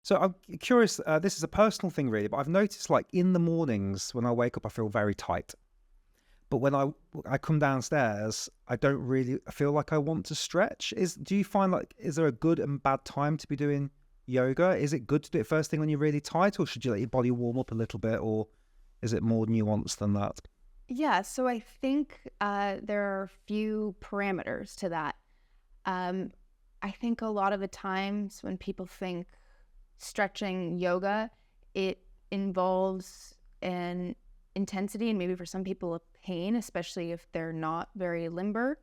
So I'm curious, this is a personal thing really, but I've noticed like in the mornings when I wake up, I feel very tight. But when I come downstairs, I don't really feel like I want to stretch. Do you find like, is there a good and bad time to be doing yoga? Is it good to do it first thing when you're really tight, or should you let your body warm up a little bit, or is it more nuanced than that? Yeah, so I think there are a few parameters to that. Um, I think a lot of the times when people think stretching yoga, it involves an intensity and maybe for some people a pain, especially if they're not very limber,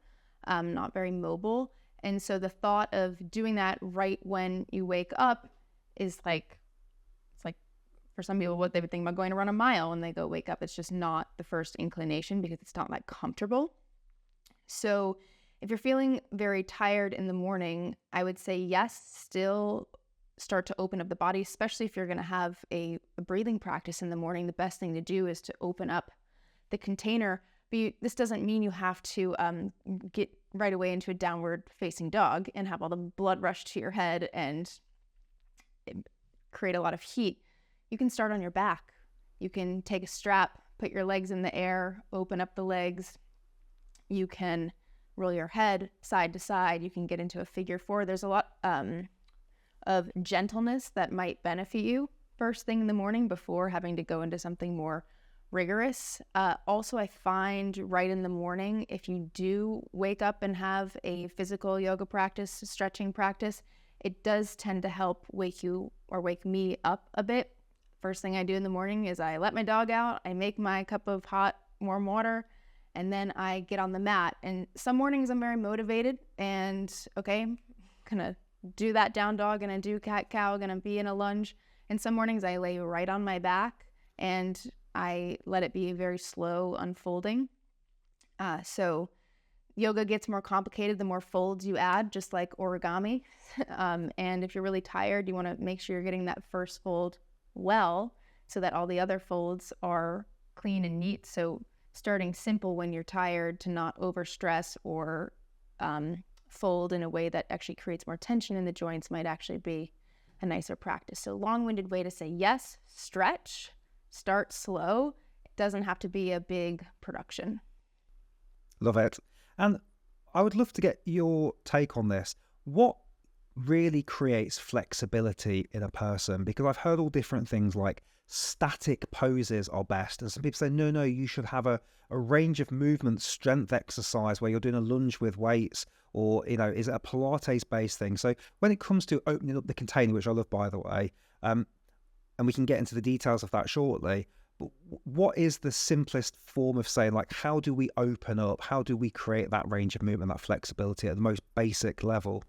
not very mobile. And so the thought of doing that right when you wake up is like, it's like for some people what they would think about going to run a mile when they go wake up. It's just not the first inclination because it's not that comfortable. So if you're feeling very tired in the morning, I would say yes, still start to open up the body, especially if you're going to have a breathing practice in the morning. The best thing to do is to open up the container. But this doesn't mean you have to get right away into a downward facing dog and have all the blood rush to your head and create a lot of heat. You can start on your back. You can take a strap, put your legs in the air, open up the legs. You can roll your head side to side. You can get into a figure four. There's a lot of gentleness that might benefit you first thing in the morning before having to go into something more rigorous. Also, I find right in the morning, if you do wake up and have a physical yoga practice, stretching practice, it does tend to help wake you or wake me up a bit. First thing I do in the morning is I let my dog out, I make my cup of hot, warm water, and then I get on the mat. And some mornings I'm very motivated and okay, gonna do that down dog, gonna do cat cow, gonna be in a lunge. And some mornings I lay right on my back and I let it be very slow unfolding. So yoga gets more complicated the more folds you add, just like origami. And if you're really tired, you want to make sure you're getting that first fold well so that all the other folds are clean and neat. So starting simple when you're tired to not overstress or fold in a way that actually creates more tension in the joints might actually be a nicer practice. So long-winded way to say yes, stretch, start slow. It doesn't have to be a big production. Love it. And I would love to get your take on this. What really creates flexibility in a person? Because I've heard all different things like static poses are best. And some people say, no, you should have a range of movement strength exercise where you're doing a lunge with weights, or, is it a Pilates based thing? So when it comes to opening up the container, which I love, by the way, and we can get into the details of that shortly, but what is the simplest form of saying, like, how do we open up? How do we create that range of movement, that flexibility at the most basic level?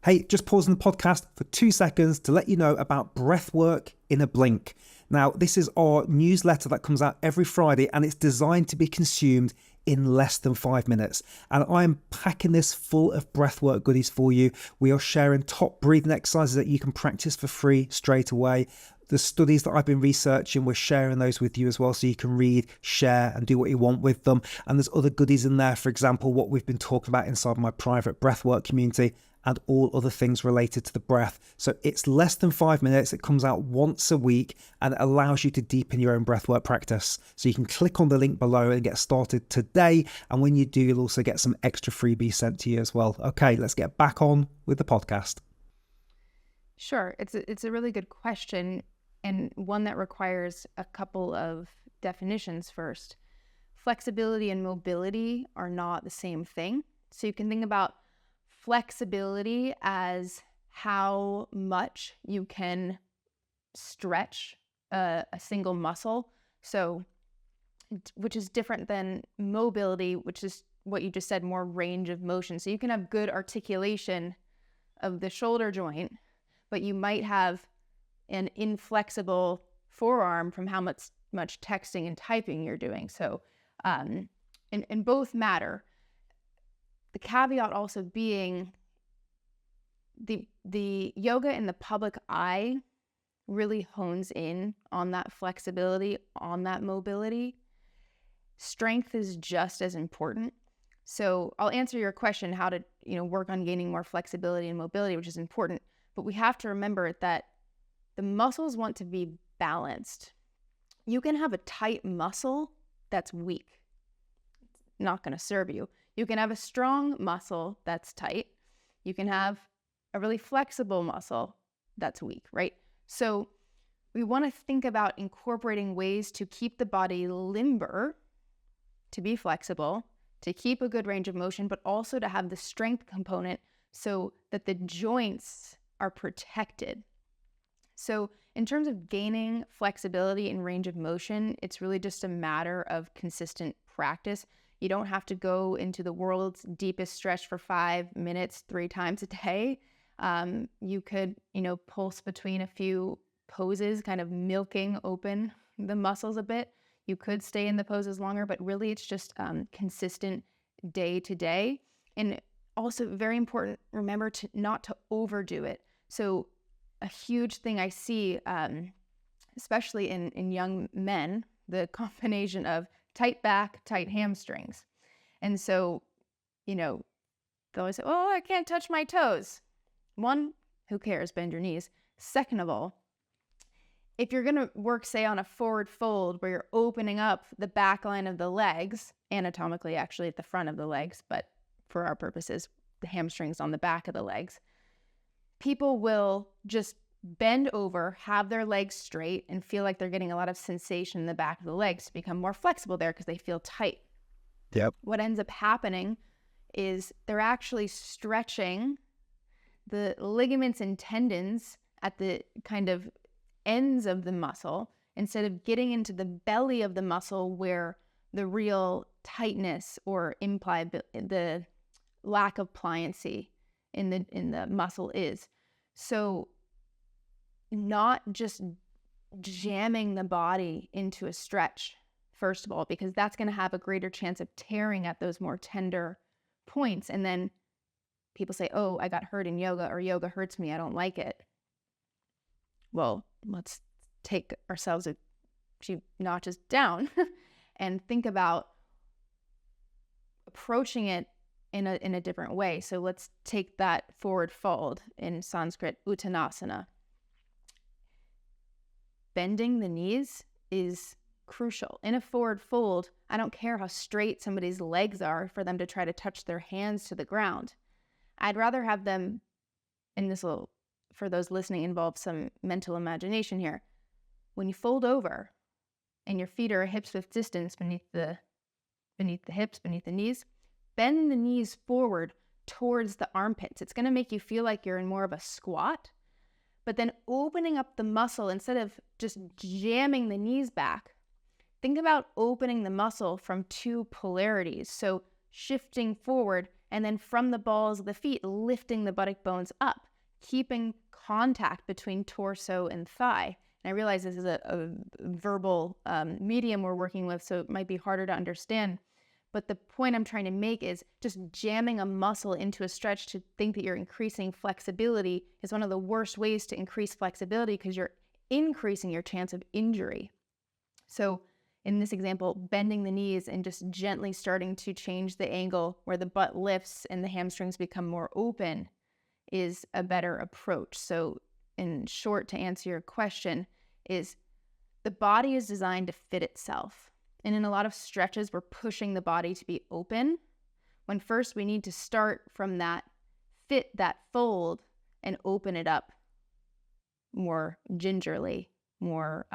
Hey, just pausing the podcast for 2 seconds to let you know about Breathwork in a Blink. Now, this is our newsletter that comes out every Friday, and it's designed to be consumed in less than 5 minutes. And I'm packing this full of breathwork goodies for you. We are sharing top breathing exercises that you can practice for free straight away. The studies that I've been researching, we're sharing those with you as well, so you can read, share, and do what you want with them. And there's other goodies in there, for example, what we've been talking about inside my private breathwork community, and all other things related to the breath. So it's less than 5 minutes. It comes out once a week and it allows you to deepen your own breathwork practice. So you can click on the link below and get started today. And when you do, you'll also get some extra freebies sent to you as well. Okay, let's get back on with the podcast. Sure. It's a really good question, and one that requires a couple of definitions first. Flexibility and mobility are not the same thing. So you can think about flexibility as how much you can stretch a single muscle. So, which is different than mobility, which is what you just said, more range of motion. So you can have good articulation of the shoulder joint, but you might have an inflexible forearm from how much texting and typing you're doing. So, and both matter. The caveat also being the yoga in the public eye really hones in on that flexibility, on that mobility. Strength is just as important. So I'll answer your question, how to work on gaining more flexibility and mobility, which is important. But we have to remember that the muscles want to be balanced. You can have a tight muscle that's weak. It's not going to serve you. You can have a strong muscle that's tight. You can have a really flexible muscle that's weak, right? So we want to think about incorporating ways to keep the body limber, to be flexible, to keep a good range of motion, but also to have the strength component so that the joints are protected. So in terms of gaining flexibility and range of motion, it's really just a matter of consistent practice. You don't have to go into the world's deepest stretch for 5 minutes 3 times a day. You could, pulse between a few poses, kind of milking open the muscles a bit. You could stay in the poses longer, but really it's just consistent day to day. And also very important, remember not to overdo it. So a huge thing I see, especially in young men, the combination of tight back, tight hamstrings. And so, they'll always say, oh, I can't touch my toes. One, who cares? Bend your knees. Second of all, if you're going to work, say, on a forward fold where you're opening up the back line of the legs, anatomically actually at the front of the legs, but for our purposes, the hamstrings on the back of the legs, people will just bend over, have their legs straight, and feel like they're getting a lot of sensation in the back of the legs to become more flexible there because they feel tight. Yep. What ends up happening is they're actually stretching the ligaments and tendons at the kind of ends of the muscle instead of getting into the belly of the muscle where the real tightness or the lack of pliancy in the muscle is. So not just jamming the body into a stretch, first of all, because that's going to have a greater chance of tearing at those more tender points. And then people say, oh, I got hurt in yoga, or yoga hurts me, I don't like it. Well, let's take ourselves a few notches down and think about approaching it in a different way. So let's take that forward fold, in Sanskrit, Uttanasana. Bending the knees is crucial. In a forward fold, I don't care how straight somebody's legs are for them to try to touch their hands to the ground. I'd rather have them, and this will, for those listening, involve some mental imagination here. When you fold over and your feet are hips width distance beneath the hips, beneath the knees, bend the knees forward towards the armpits. It's going to make you feel like you're in more of a squat, but then opening up the muscle instead of just jamming the knees back. Think about opening the muscle from 2 polarities. So shifting forward and then from the balls of the feet, lifting the buttock bones up, keeping contact between torso and thigh. And I realize this is a verbal medium we're working with, so it might be harder to understand. But the point I'm trying to make is just jamming a muscle into a stretch to think that you're increasing flexibility is one of the worst ways to increase flexibility, because you're increasing your chance of injury. So in this example, bending the knees and just gently starting to change the angle where the butt lifts and the hamstrings become more open is a better approach. So in short, to answer your question, is the body is designed to fit itself. And in a lot of stretches, we're pushing the body to be open, when first we need to start from that fit, that fold, and open it up more gingerly, more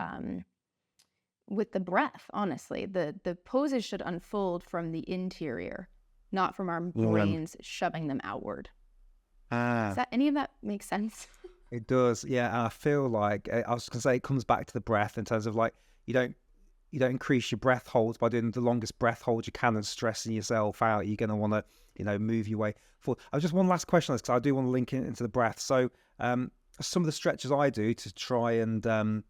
with the breath, honestly. The poses should unfold from the interior, not from our brains shoving them outward. Does any of that make sense? It does, yeah. And I feel like, I was going to say, it comes back to the breath in terms of like, you don't increase your breath holds by doing the longest breath hold you can and stressing yourself out. You're going to want to, move your way forward. Just one last question, because I do want to link it into the breath. So some of the stretches I do to try and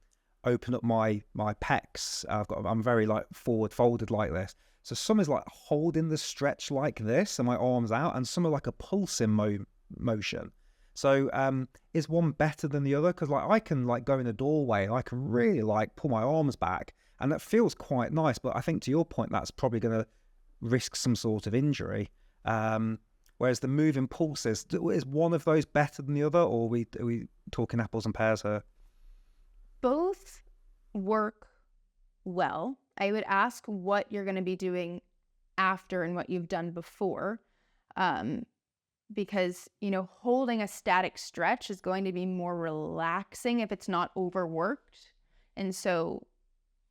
open up my pecs, I'm very like forward folded like this. So some is like holding the stretch like this and my arms out, and some are like a pulsing motion. So is one better than the other? Because like I can like go in a doorway and I can really like pull my arms back, and that feels quite nice. But I think to your point, that's probably going to risk some sort of injury. Whereas the moving pulses, is one of those better than the other, or are we talking apples and pears here? both work well. I would ask what you're going to be doing after and what you've done before. Because, holding a static stretch is going to be more relaxing if it's not overworked. And so,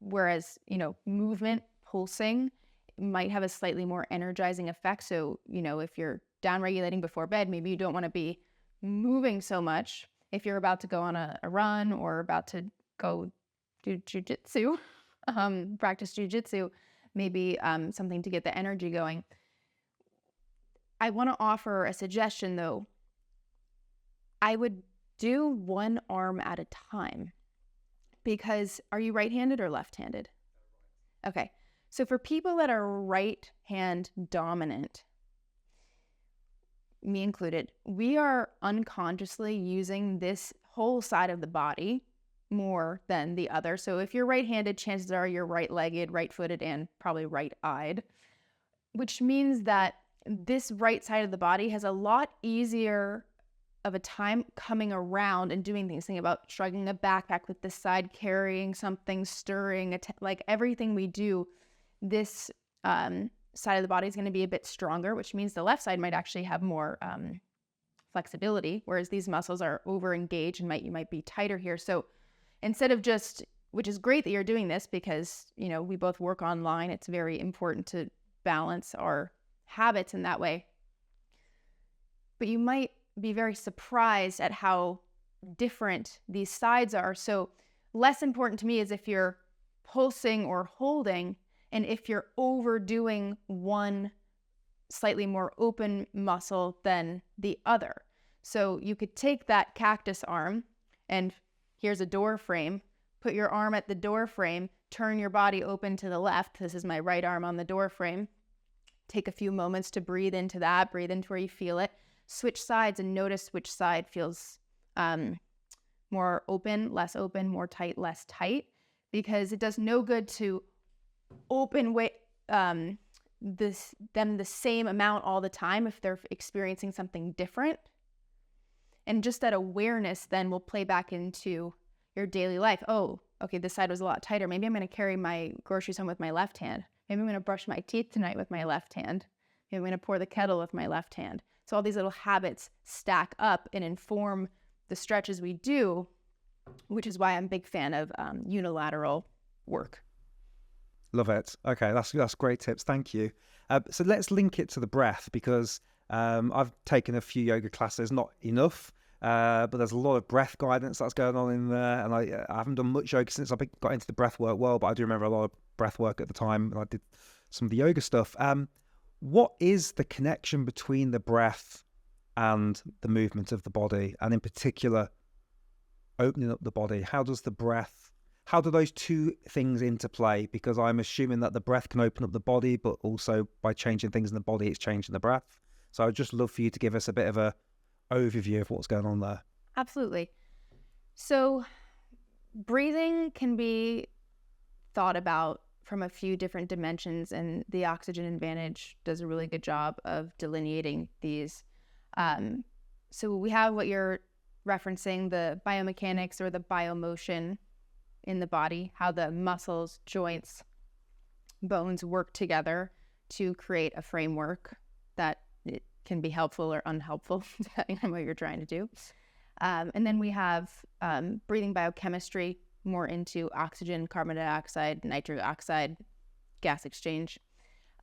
whereas, movement, pulsing might have a slightly more energizing effect. So, if you're down regulating before bed, maybe you don't want to be moving so much. If you're about to go on a run or about to go do jujitsu, practice jujitsu, maybe something to get the energy going. I want to offer a suggestion though. I would do one arm at a time, because are you right-handed or left-handed? Okay. So for people that are right hand dominant, me included, we are unconsciously using this whole side of the body more than the other. So if you're right-handed, chances are you're right-legged, right-footed, and probably right-eyed, which means that this right side of the body has a lot easier of a time coming around and doing things. Think about shrugging a backpack with this side, carrying something, stirring, like everything we do, this side of the body is going to be a bit stronger, which means the left side might actually have more flexibility, whereas these muscles are over engaged and you might be tighter here. So instead of just, which is great that you're doing this because, we both work online, it's very important to balance our habits in that way. But you might be very surprised at how different these sides are. So less important to me is if you're pulsing or holding, and if you're overdoing one slightly more open muscle than the other. So you could take that cactus arm, and here's a door frame, put your arm at the door frame, turn your body open to the left. This is my right arm on the door frame. Take a few moments to breathe into that, breathe into where you feel it. Switch sides and notice which side feels more open, more tight, less tight, because it does no good to open them the same amount all the time if they're experiencing something different. And just that awareness then will play back into your daily life. Oh, okay, this side was a lot tighter. Maybe I'm going to carry my groceries home with my left hand. Maybe I'm going to brush my teeth tonight with my left hand. Maybe I'm going to pour the kettle with my left hand. So all these little habits stack up and inform the stretches we do, which is why I'm a big fan of unilateral work. Love it. Okay, that's great tips. Thank you. So let's link it to the breath, because I've taken a few yoga classes, not enough, but there's a lot of breath guidance that's going on in there. And I haven't done much yoga since I got into the breathwork world, but I do remember a lot of breathwork at the time. And I did some of the yoga stuff. What is the connection between the breath and the movement of the body, and in particular, opening up the body? How do those two things interplay? Because I'm assuming that the breath can open up the body, but also by changing things in the body, it's changing the breath. So I'd just love for you to give us a bit of a overview of what's going on there. Absolutely. So breathing can be thought about from a few different dimensions, and the Oxygen Advantage does a really good job of delineating these. So we have what you're referencing, the biomechanics or the biomotion in the body, how the muscles, joints, bones work together to create a framework that it can be helpful or unhelpful, depending on what you're trying to do. And then we have breathing biochemistry, more into oxygen, carbon dioxide, nitric oxide, gas exchange.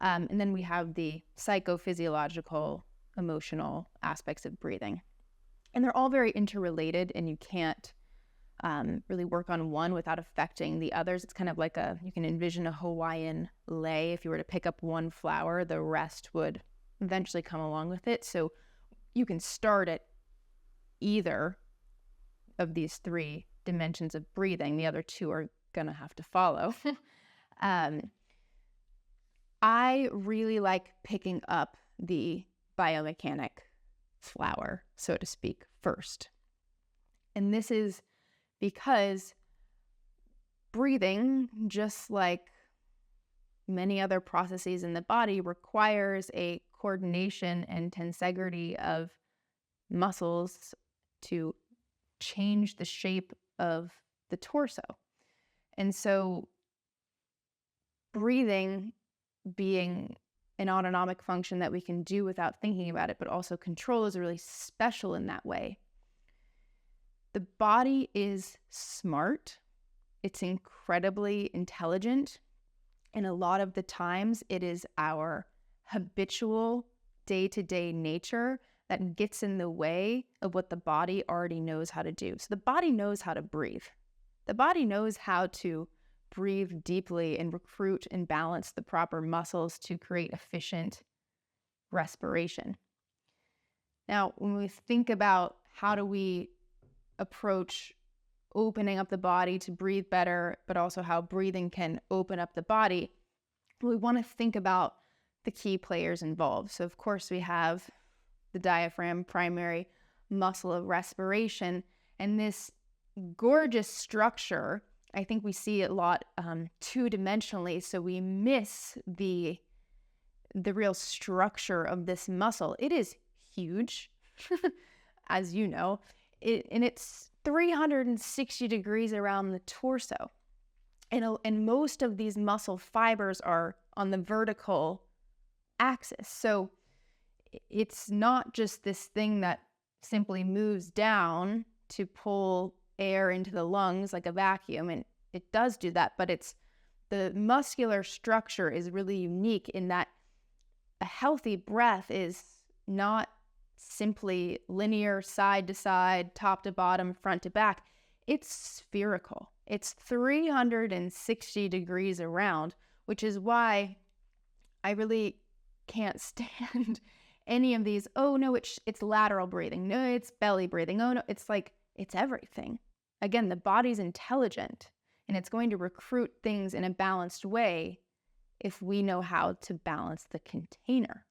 And then we have the psychophysiological, emotional aspects of breathing. And they're all very interrelated, and you can't really work on one without affecting the others. It's kind of like you can envision a Hawaiian lei. If you were to pick up one flower, the rest would eventually come along with it. So you can start at either of these three dimensions of breathing. The other two are going to have to follow. I really like picking up the biomechanic flower, so to speak, first. And this is because breathing, just like many other processes in the body, requires a coordination and tensegrity of muscles to change the shape of the torso. And so breathing being an autonomic function that we can do without thinking about it, but also control is really special in that way. The body is smart. It's incredibly intelligent. And a lot of the times it is our habitual day-to-day nature that gets in the way of what the body already knows how to do. So the body knows how to breathe. The body knows how to breathe deeply and recruit and balance the proper muscles to create efficient respiration. Now, when we think about how do we approach opening up the body to breathe better, but also how breathing can open up the body, we want to think about the key players involved. So, of course, we have the diaphragm, primary muscle of respiration, and this gorgeous structure. I think we see it a lot two-dimensionally, so we miss the real structure of this muscle. It is huge, as you know, and it's 360 degrees around the torso. And most of these muscle fibers are on the vertical axis. So it's not just this thing that simply moves down to pull air into the lungs like a vacuum, and it does do that, but it's the muscular structure is really unique in that a healthy breath is not simply linear, side to side, top to bottom, front to back. It's spherical. It's 360 degrees around, which is why I really can't stand any of these, oh no, it's lateral breathing, no, it's belly breathing, oh no, it's like, it's everything. Again, the body's intelligent and it's going to recruit things in a balanced way if we know how to balance the container.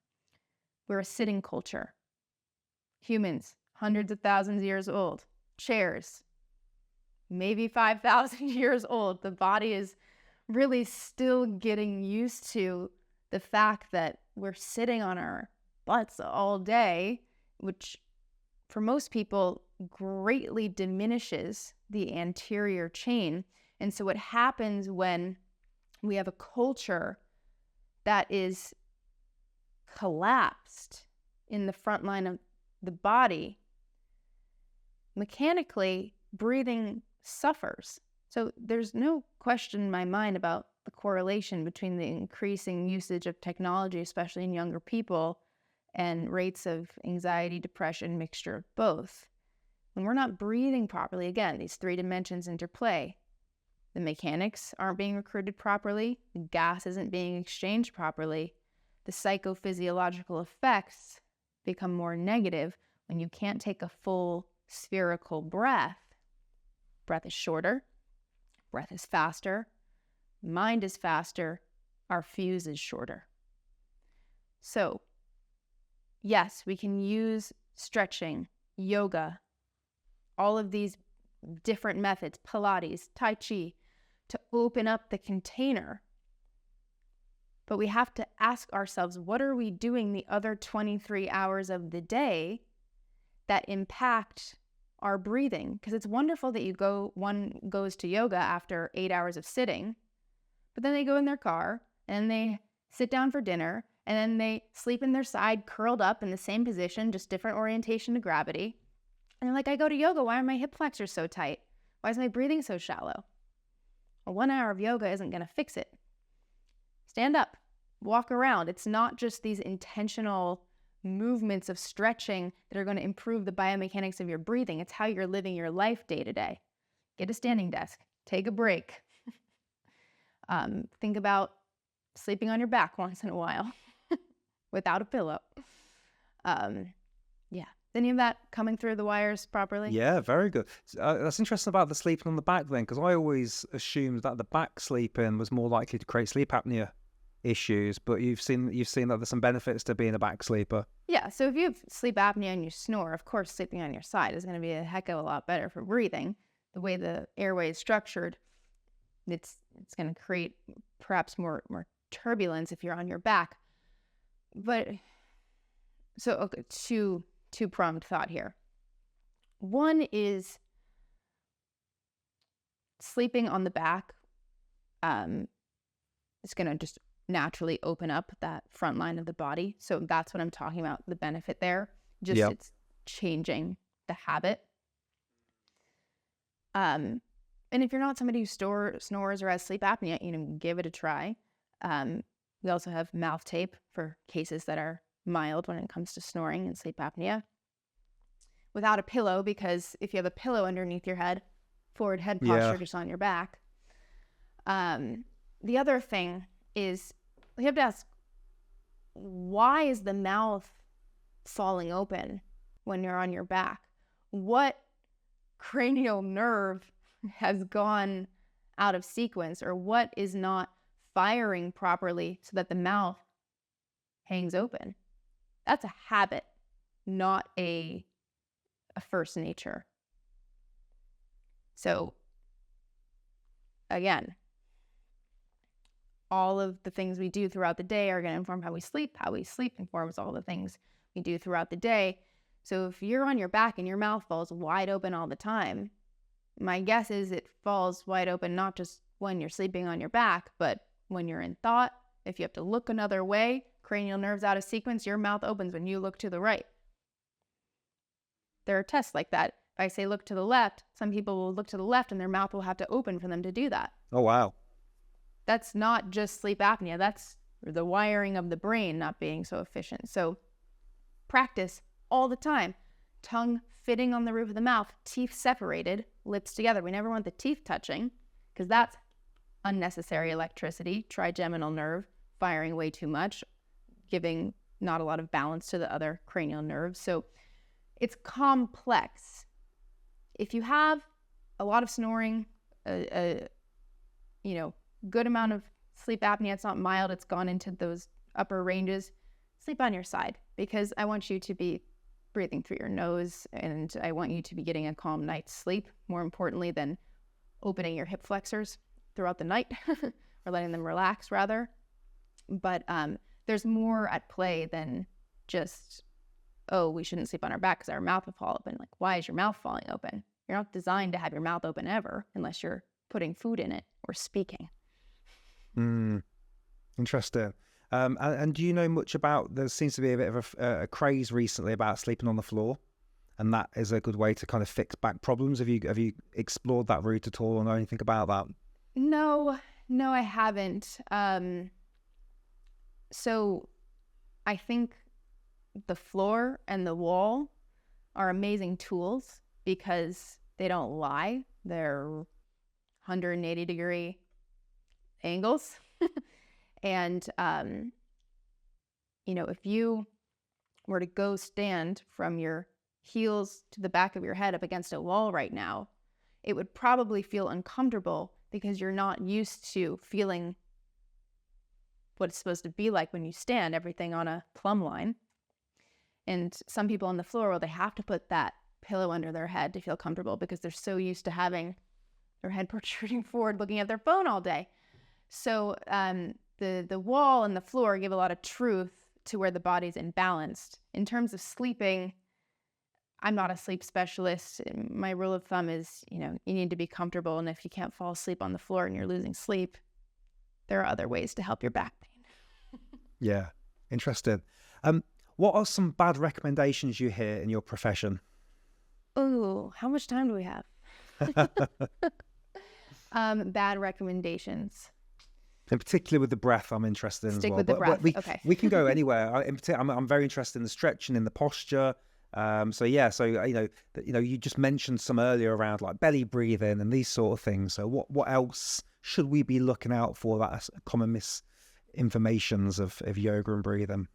We're a sitting culture. Humans, hundreds of thousands of years old. Chairs, maybe 5,000 years old. The body is really still getting used to the fact that we're sitting on our butts all day, which for most people greatly diminishes the anterior chain. And so what happens when we have a culture that is collapsed in the front line of the body, mechanically breathing suffers. So there's no question in my mind about the correlation between the increasing usage of technology, especially in younger people, and rates of anxiety, depression, mixture of both. When we're not breathing properly, again, these three dimensions interplay. The mechanics aren't being recruited properly, the gas isn't being exchanged properly, the psychophysiological effects become more negative when you can't take a full spherical breath. Breath is shorter, breath is faster, mind is faster, our fuse is shorter. So, yes, we can use stretching, yoga, all of these different methods, Pilates, Tai Chi, to open up the container. But we have to ask ourselves, what are we doing the other 23 hours of the day that impact our breathing? Because it's wonderful that one goes to yoga after 8 hours of sitting, but then they go in their car and they sit down for dinner and then they sleep in their side curled up in the same position, just different orientation to gravity. And they're like, I go to yoga, why are my hip flexors so tight? Why is my breathing so shallow? Well, 1 hour of yoga isn't going to fix it. Stand up, walk around. It's not just these intentional movements of stretching that are going to improve the biomechanics of your breathing. It's how you're living your life day to day. Get a standing desk, take a break. Think about sleeping on your back once in a while without a pillow. Yeah. Any of that coming through the wires properly? Yeah, very good. That's interesting about the sleeping on the back then, because I always assumed that the back sleeping was more likely to create sleep apnea issues, but you've seen that there's some benefits to being a back sleeper. Yeah, so if you have sleep apnea and you snore, of course sleeping on your side is going to be a heck of a lot better for breathing. The way the airway is structured, it's going to create perhaps more turbulence if you're on your back. But so okay, two-pronged thought here. One is sleeping on the back is going to just naturally open up that front line of the body. So that's what I'm talking about, the benefit there. Just it's changing the habit. And if you're not somebody who snores or has sleep apnea, give it a try. We also have mouth tape for cases that are mild when it comes to snoring and sleep apnea. Without a pillow, because if you have a pillow underneath your head, forward head posture just on your back. The other thing is we have to ask, why is the mouth falling open when you're on your back? What cranial nerve has gone out of sequence, or what is not firing properly so that the mouth hangs open? That's a habit, not a first nature. So again, all of the things we do throughout the day are going to inform how we sleep. How we sleep informs all the things we do throughout the day. So if you're on your back and your mouth falls wide open all the time, my guess is it falls wide open not just when you're sleeping on your back, but when you're in thought. If you have to look another way, cranial nerves out of sequence, your mouth opens when you look to the right. There are tests like that. If I say look to the left, some people will look to the left and their mouth will have to open for them to do that. Oh, wow. That's not just sleep apnea. That's the wiring of the brain not being so efficient. So practice all the time. Tongue fitting on the roof of the mouth, teeth separated, lips together. We never want the teeth touching because that's unnecessary electricity, trigeminal nerve firing way too much, giving not a lot of balance to the other cranial nerves. So it's complex. If you have a lot of snoring, good amount of sleep apnea, it's not mild, it's gone into those upper ranges, sleep on your side, because I want you to be breathing through your nose, and I want you to be getting a calm night's sleep, more importantly than opening your hip flexors throughout the night or letting them relax rather. But there's more at play than just, oh, we shouldn't sleep on our back because our mouth will fall open. Like, why is your mouth falling open? You're not designed to have your mouth open ever unless you're putting food in it or speaking. Interesting. And do you know much about, there seems to be a bit of a craze recently about sleeping on the floor, and that is a good way to kind of fix back problems. Have you explored that route at all or know anything about that? No, I haven't. So I think the floor and the wall are amazing tools because they don't lie. They're 180-degree angles. And, if you were to go stand from your heels to the back of your head up against a wall right now, it would probably feel uncomfortable because you're not used to feeling what it's supposed to be like when you stand, everything on a plumb line. And some people on the floor, well, they have to put that pillow under their head to feel comfortable because they're so used to having their head protruding forward looking at their phone all day. So the wall and the floor give a lot of truth to where the body's imbalanced. In terms of sleeping, I'm not a sleep specialist. My rule of thumb is, you need to be comfortable. And if you can't fall asleep on the floor and you're losing sleep, there are other ways to help your back pain. Yeah, interesting. What are some bad recommendations you hear in your profession? Oh, how much time do we have? Bad recommendations. In particular with the breath, I'm interested in Stick as well. with the breath. Okay. We can go anywhere. I'm very interested in the stretching, in the posture. You just mentioned some earlier around like belly breathing and these sort of things. So what else should we be looking out for that are common misinformations of yoga and breathing?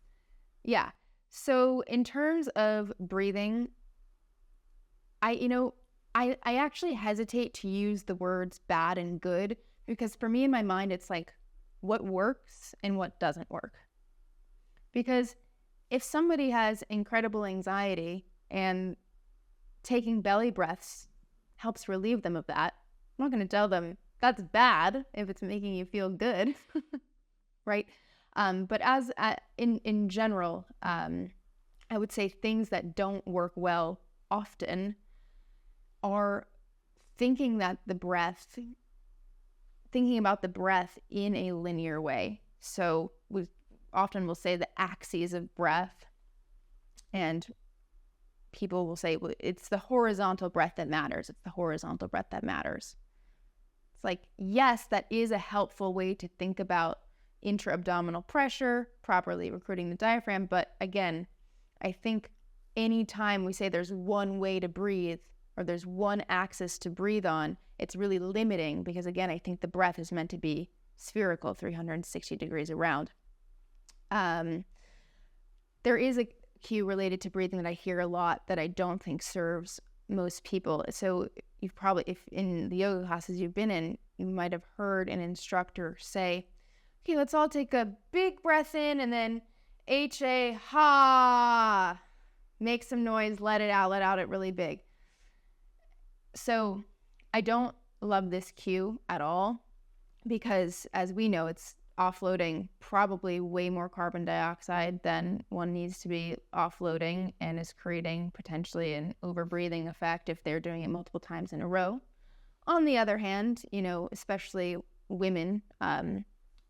Yeah. So in terms of breathing, I actually hesitate to use the words bad and good because for me in my mind, it's like what works and what doesn't work. Because if somebody has incredible anxiety and taking belly breaths helps relieve them of that, I'm not going to tell them that's bad if it's making you feel good, right? But in general, I would say things that don't work well often are thinking that the breath thinking about the breath in a linear way. So we often will say the axes of breath, and people will say, well, it's the horizontal breath that matters. It's the horizontal breath that matters. It's like, yes, that is a helpful way to think about intra-abdominal pressure, properly recruiting the diaphragm. But again, I think anytime we say there's one way to breathe or there's one axis to breathe on, it's really limiting, because again, I think the breath is meant to be spherical, 360 degrees around. There is a cue related to breathing that I hear a lot that I don't think serves most people. So you've probably, if in the yoga classes you've been in, you might have heard an instructor say, okay, let's all take a big breath in and then H-A, ha, make some noise, let out it really big. So I don't love this cue at all, because as we know, it's offloading probably way more carbon dioxide than one needs to be offloading, and is creating potentially an overbreathing effect if they're doing it multiple times in a row. On the other hand, especially women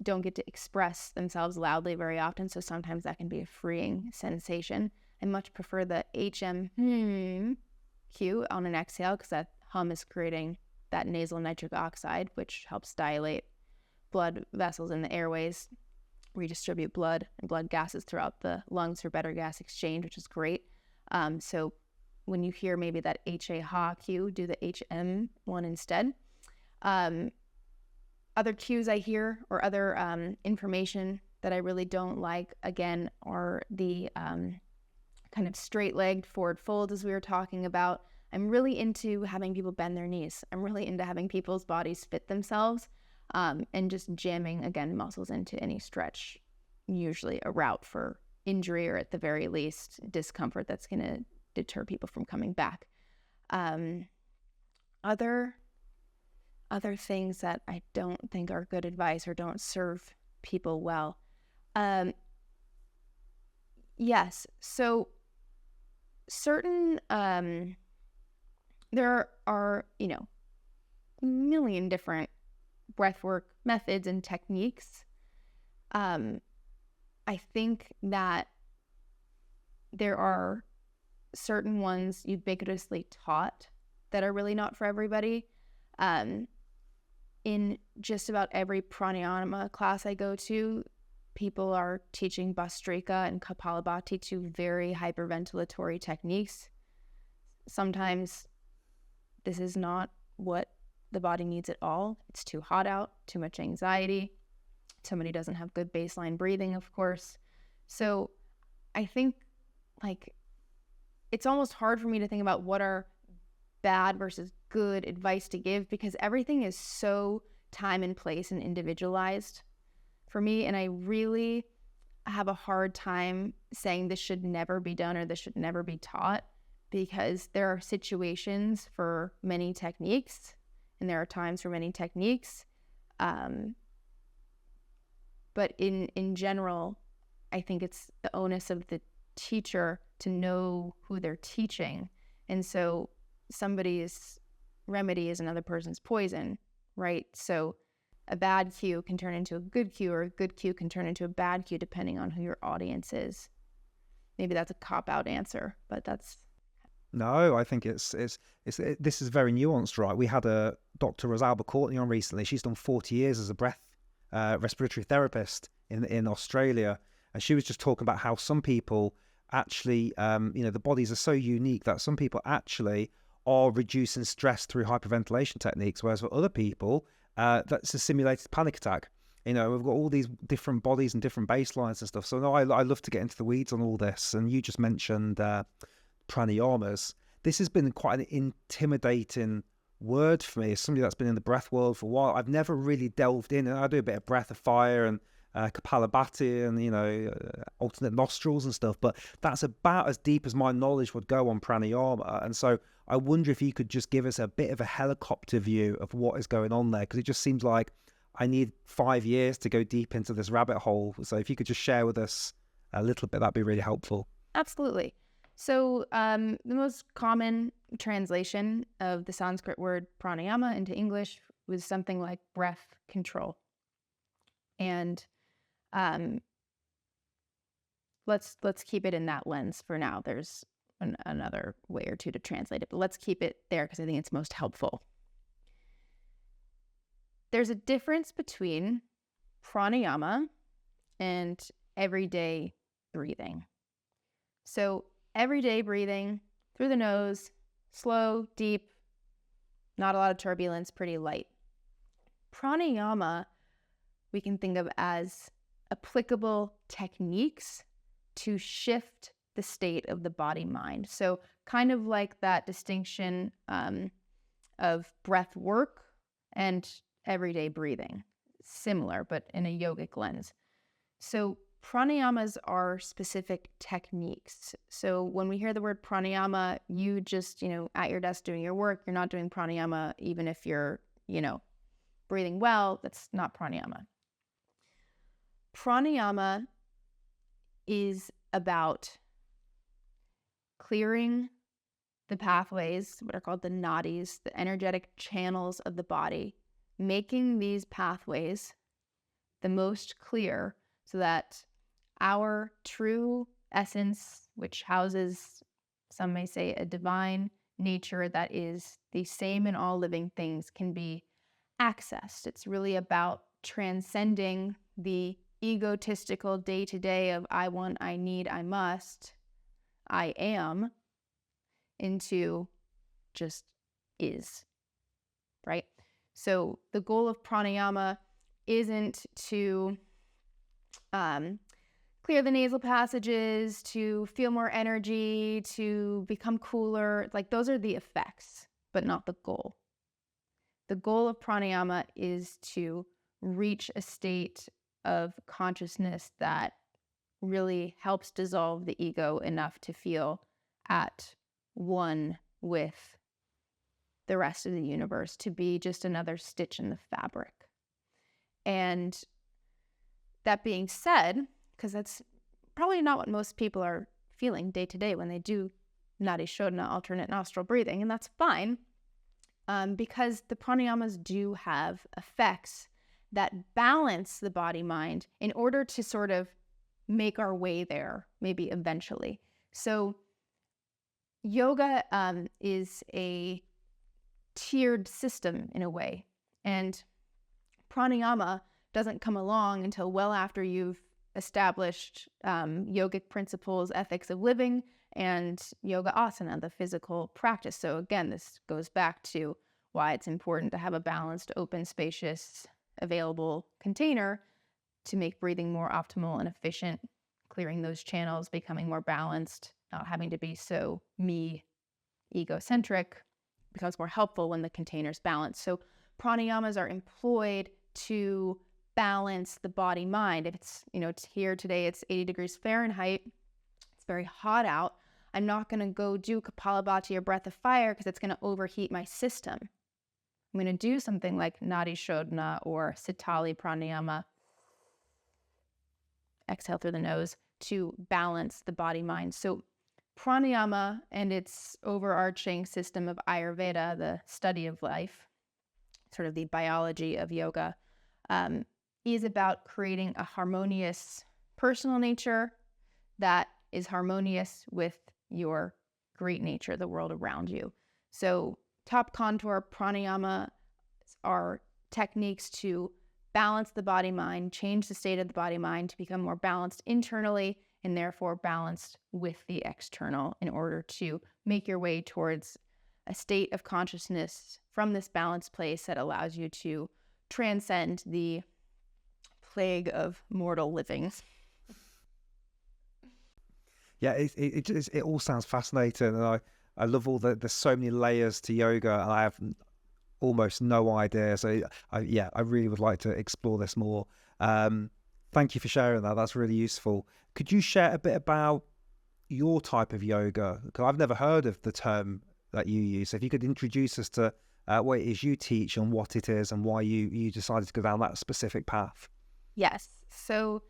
don't get to express themselves loudly very often, so sometimes that can be a freeing sensation. I much prefer the HM cue on an exhale, because that hum is creating that nasal nitric oxide, which helps dilate blood vessels in the airways, redistribute blood and blood gases throughout the lungs for better gas exchange, which is great. So when you hear maybe that HA ha cue, do the HM one instead. Other cues I hear, or other information that I really don't like, again, are the kind of straight-legged forward folds, as we were talking about. I'm really into having people bend their knees. I'm really into having people's bodies fit themselves, and just jamming, again, muscles into any stretch, usually a route for injury, or at the very least discomfort that's going to deter people from coming back. Other things that I don't think are good advice or don't serve people well. Yes, so certain there are a million different breathwork methods and techniques. I think that there are certain ones ubiquitously taught that are really not for everybody. In just about every pranayama class I go to, people are teaching Bhastrika and Kapalabhati, two very hyperventilatory techniques. Sometimes this is not what the body needs at all. It's too hot out, too much anxiety. Somebody doesn't have good baseline breathing, of course. So I think it's almost hard for me to think about what are bad versus good advice to give, because everything is so time and place and individualized for me. And I really have a hard time saying this should never be done or this should never be taught, because there are situations for many techniques and there are times for many techniques. But in general, I think it's the onus of the teacher to know who they're teaching. And so somebody's remedy is another person's poison, right? So a bad cue can turn into a good cue, or a good cue can turn into a bad cue, depending on who your audience is. Maybe that's a cop-out answer, but that's... No, I think this is very nuanced, right? We had a Dr. Rosalba Courtney on recently. She's done 40 years as a breath respiratory therapist in Australia, and she was just talking about how some people actually, the bodies are so unique that some people actually are reducing stress through hyperventilation techniques, whereas for other people, that's a simulated panic attack. We've got all these different bodies and different baselines and stuff. So no, I love to get into the weeds on all this. And you just mentioned pranayamas. This has been quite an intimidating word for me as somebody that's been in the breath world for a while. I've never really delved in, and I do a bit of breath of fire and Kapalabhati and alternate nostrils and stuff, but that's about as deep as my knowledge would go on pranayama. And so I wonder if you could just give us a bit of a helicopter view of what is going on there, because it just seems like I need 5 years to go deep into this rabbit hole. So if you could just share with us a little bit, that'd be really helpful. Absolutely. So the most common translation of the Sanskrit word pranayama into English was something like breath control. And let's keep it in that lens for now. There's another way or two to translate it, but let's keep it there because I think it's most helpful. There's a difference between pranayama and everyday breathing. So everyday breathing through the nose, slow, deep, not a lot of turbulence, pretty light. Pranayama we can think of as applicable techniques to shift the state of the body-mind. So kind of like that distinction of breath work and everyday breathing. Similar, but in a yogic lens. So pranayamas are specific techniques. So when we hear the word pranayama, you just, at your desk doing your work, you're not doing pranayama even if you're, breathing well. That's not pranayama. Pranayama is about clearing the pathways, what are called the nadis, the energetic channels of the body, making these pathways the most clear so that our true essence, which houses, some may say, a divine nature that is the same in all living things, can be accessed. It's really about transcending the egotistical day-to-day of I want, I need, I must, I am, into just is, right? So the goal of pranayama isn't to clear the nasal passages, to feel more energy, to become cooler. Like those are the effects, but not the goal. The goal of pranayama is to reach a state of consciousness that really helps dissolve the ego enough to feel at one with the rest of the universe, to be just another stitch in the fabric. And that being said, because that's probably not what most people are feeling day to day when they do nadi shodhana, alternate nostril breathing, and that's fine, because the pranayamas do have effects that balance the body-mind in order to sort of make our way there, maybe eventually. So yoga is a tiered system in a way, and pranayama doesn't come along until well after you've established yogic principles, ethics of living, and yoga asana, the physical practice. So again, this goes back to why it's important to have a balanced, open, spacious, available container to make breathing more optimal and efficient, clearing those channels, becoming more balanced, not having to be so me egocentric, becomes more helpful when the container's balanced. So pranayamas are employed to balance the body mind. If it's, it's here today, it's 80 degrees Fahrenheit, it's very hot out, I'm not going to go do Kapalabhati or breath of fire because it's going to overheat my system. I'm going to do something like nadi shodhana or sitali pranayama, exhale through the nose, to balance the body mind. So pranayama and its overarching system of Ayurveda, the study of life, sort of the biology of yoga, is about creating a harmonious personal nature that is harmonious with your great nature, the world around you. So top contour pranayama are techniques to balance the body-mind, change the state of the body-mind to become more balanced internally and therefore balanced with the external in order to make your way towards a state of consciousness from this balanced place that allows you to transcend the plague of mortal living. Yeah, it all sounds fascinating, and I love all there's so many layers to yoga, and I have almost no idea. So I really would like to explore this more. Thank you for sharing that. That's really useful. Could you share a bit about your type of yoga? Because I've never heard of the term that you use. So if you could introduce us to what it is you teach and what it is and why you decided to go down that specific path. Yes. So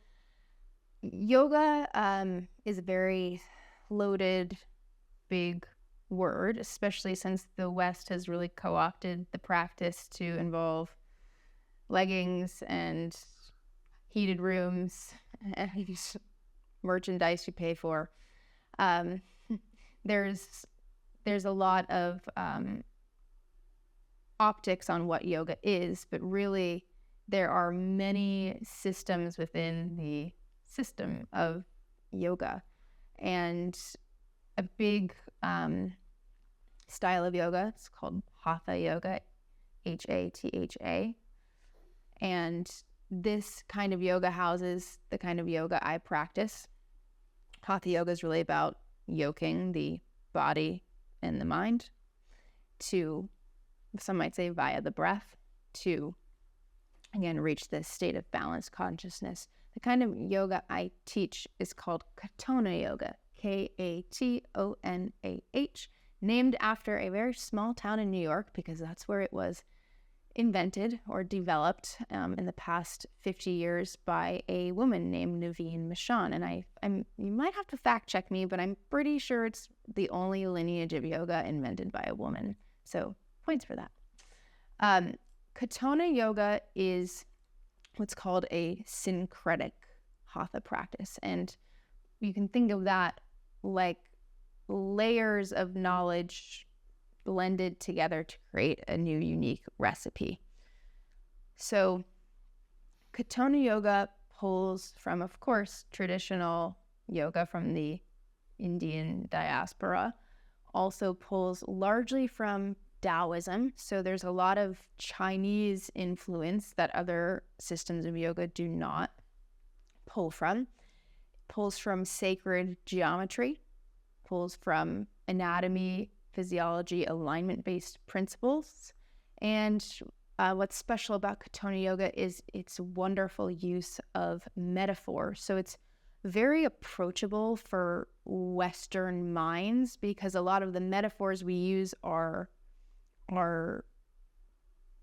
yoga is a very loaded, big word, especially since the West has really co-opted the practice to involve leggings and heated rooms and merchandise you pay for. There's a lot of optics on what yoga is, but really there are many systems within the system of yoga. And a big style of yoga, it's called Hatha yoga, Hatha. And this kind of yoga houses the kind of yoga I practice. Hatha yoga is really about yoking the body and the mind to, some might say, via the breath, to, again, reach this state of balanced consciousness. The kind of yoga I teach is called Katonah yoga, Katonah, named after a very small town in New York, because that's where it was invented or developed in the past 50 years by a woman named Naveen Mishan. And you might have to fact check me, but I'm pretty sure it's the only lineage of yoga invented by a woman. So points for that. Katonah yoga is what's called a syncretic hatha practice. And you can think of that like layers of knowledge blended together to create a new unique recipe. So Katonah yoga pulls from, of course, traditional yoga from the Indian diaspora, also pulls largely from Taoism. So there's a lot of Chinese influence that other systems of yoga do not pull from. Pulls from sacred geometry, pulls from anatomy, physiology, alignment-based principles. And what's special about Katonah yoga is its wonderful use of metaphor. So it's very approachable for Western minds, because a lot of the metaphors we use are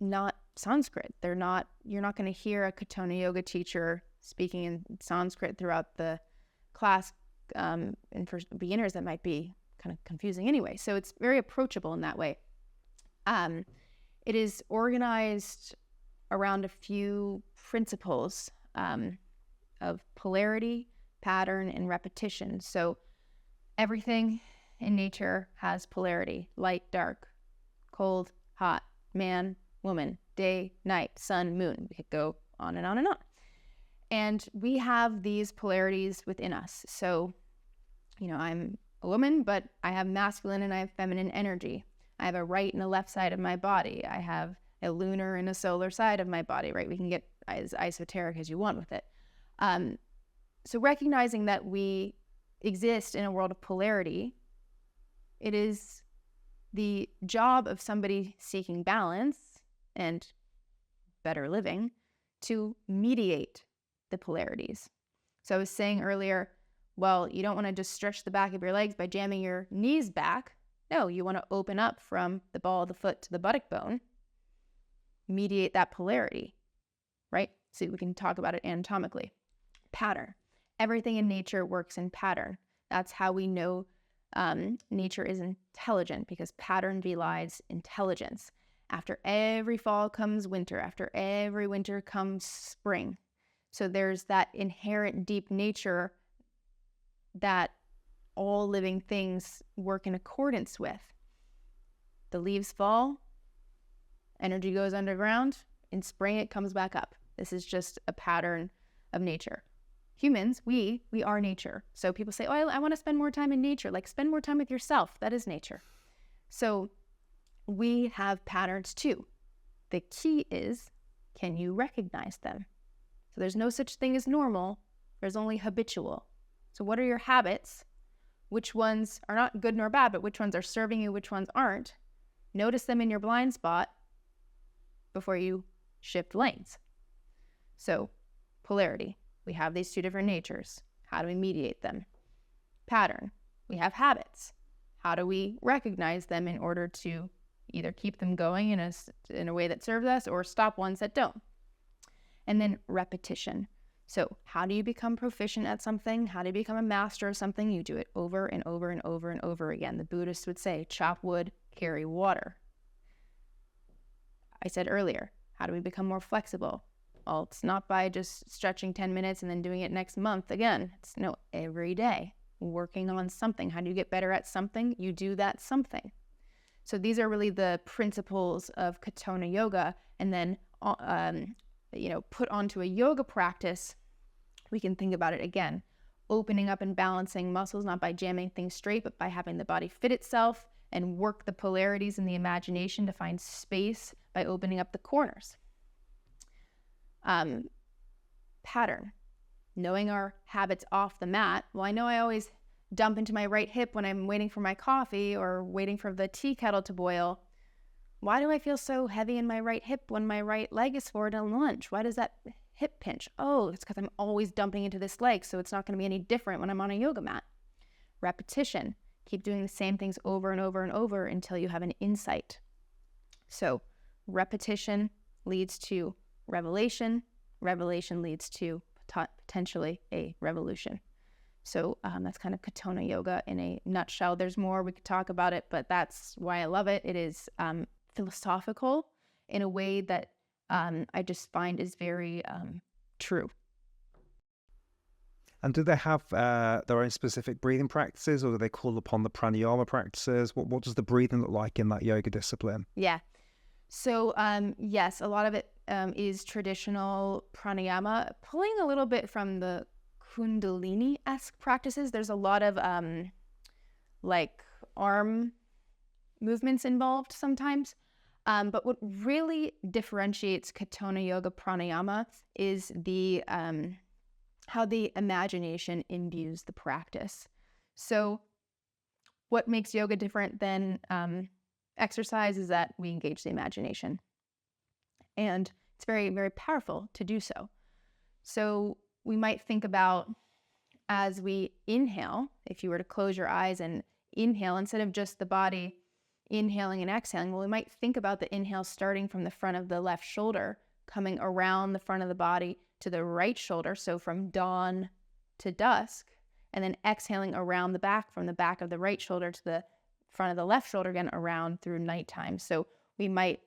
not Sanskrit. You're not going to hear a Katonah yoga teacher speaking in Sanskrit throughout the class, and for beginners that might be kind of confusing anyway. So it's very approachable in that way. It is organized around a few principles of polarity, pattern, and repetition. So everything in nature has polarity: light, dark, cold, hot, man, woman, day, night, sun, moon. We could go on and on and on. And we have these polarities within us. So, I'm a woman, but I have masculine and I have feminine energy. I have a right and a left side of my body. I have a lunar and a solar side of my body, right? We can get as esoteric as you want with it. So recognizing that we exist in a world of polarity, it is the job of somebody seeking balance and better living to mediate the polarities. So I was saying earlier, well, you don't want to just stretch the back of your legs by jamming your knees back. No, you want to open up from the ball of the foot to the buttock bone, mediate that polarity, right? So we can talk about it anatomically. Pattern. Everything in nature works in pattern. That's how we know nature is intelligent, because pattern belies intelligence. After every fall comes winter. After every winter comes spring. So there's that inherent deep nature that all living things work in accordance with. The leaves fall, energy goes underground, in spring it comes back up. This is just a pattern of nature. Humans, we are nature. So people say, oh, I want to spend more time in nature. Like, spend more time with yourself. That is nature. So we have patterns too. The key is, can you recognize them? So there's no such thing as normal. There's only habitual. So what are your habits? Which ones are not good nor bad, but which ones are serving you, which ones aren't? Notice them in your blind spot before you shift lanes. So polarity. We have these two different natures. How do we mediate them? Pattern. We have habits. How do we recognize them in order to either keep them going in a way that serves us, or stop ones that don't? And then repetition. So how do you become proficient at something? How do you become a master of something? You do it over and over and over and over again. The Buddhists would say, chop wood, carry water. I said earlier, How do we become more flexible? Well, it's not by just stretching 10 minutes and then doing it next month again. It's no, every day working on something. How do you get better at something? You do that something. So these are really the principles of Katona yoga. And then, put onto a yoga practice, we can think about it again. Opening up and balancing muscles, not by jamming things straight, but by having the body fit itself and work the polarities in the imagination to find space by opening up the corners. Pattern. Knowing our habits off the mat. Well, I know I always dump into my right hip when I'm waiting for my coffee or waiting for the tea kettle to boil. Why do I feel so heavy in my right hip when my right leg is forward on lunge? Why does that hip pinch? Oh, it's because I'm always dumping into this leg, so it's not going to be any different when I'm on a yoga mat. Repetition. Keep doing the same things over and over and over until you have an insight. So repetition leads to revelation. Revelation leads to potentially a revolution. So that's kind of Katona yoga in a nutshell. There's more, we could talk about it, but that's why I love it. It is philosophical in a way that I just find is very true. And do they have their own specific breathing practices, or do they call upon the pranayama practices? What does the breathing look like in that yoga discipline? Yeah. So yes, a lot of it is traditional pranayama, pulling a little bit from the Kundalini-esque practices. There's a lot of like arm movements involved sometimes. But what really differentiates Katona yoga pranayama is the how the imagination imbues the practice. So what makes yoga different than exercise is that we engage the imagination. And it's very, very powerful to do so. So we might think about, as we inhale, if you were to close your eyes and inhale, instead of just the body inhaling and exhaling, well, we might think about the inhale starting from the front of the left shoulder, coming around the front of the body to the right shoulder, so from dawn to dusk, and then exhaling around the back, from the back of the right shoulder to the front of the left shoulder, again around through nighttime. So we might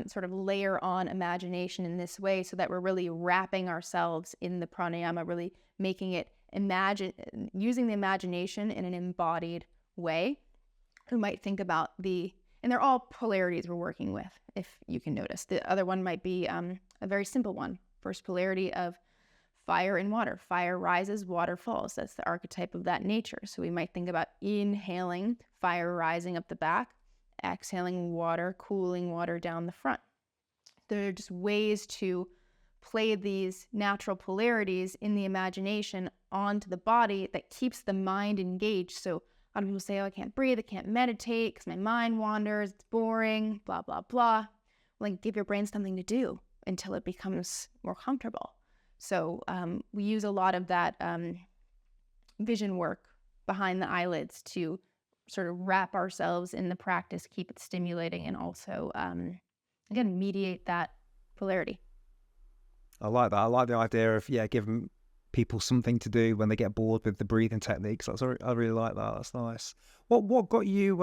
sort of layer on imagination in this way, so that we're really wrapping ourselves in the pranayama, really making it using the imagination in an embodied way. We might think about and they're all polarities we're working with, if you can notice. The other one might be a very simple one. First polarity of fire and water. Fire rises, water falls. That's the archetype of that nature. So we might think about inhaling, fire rising up the back, exhaling water, cooling water down the front. There are just ways to play these natural polarities in the imagination onto the body that keeps the mind engaged. So a lot of people say, oh, I can't breathe, I can't meditate because my mind wanders, it's boring, blah, blah, blah. Well, like, give your brain something to do until it becomes more comfortable. So we use a lot of that vision work behind the eyelids to sort of wrap ourselves in the practice, keep it stimulating, and also, again, mediate that polarity. I like that. I like the idea of, giving people something to do when they get bored with the breathing techniques. I really like that. That's nice. What got you,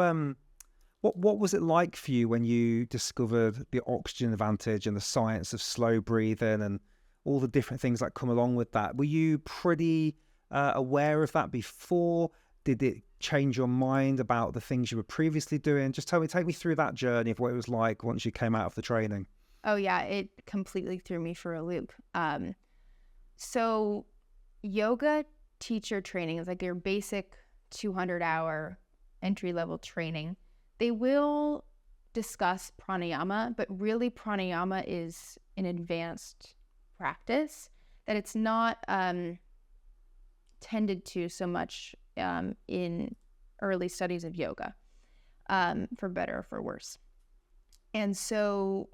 what was it like for you when you discovered the oxygen advantage and the science of slow breathing and all the different things that come along with that? Were you pretty aware of that before? Did it change your mind about the things you were previously doing? Just take me through that journey of what it was like once you came out of the training. Oh yeah, it completely threw me for a loop. So yoga teacher training is like your basic 200-hour entry-level training. They will discuss pranayama, but really pranayama is an advanced practice that it's not tended to so much in early studies of yoga, for better or for worse. And so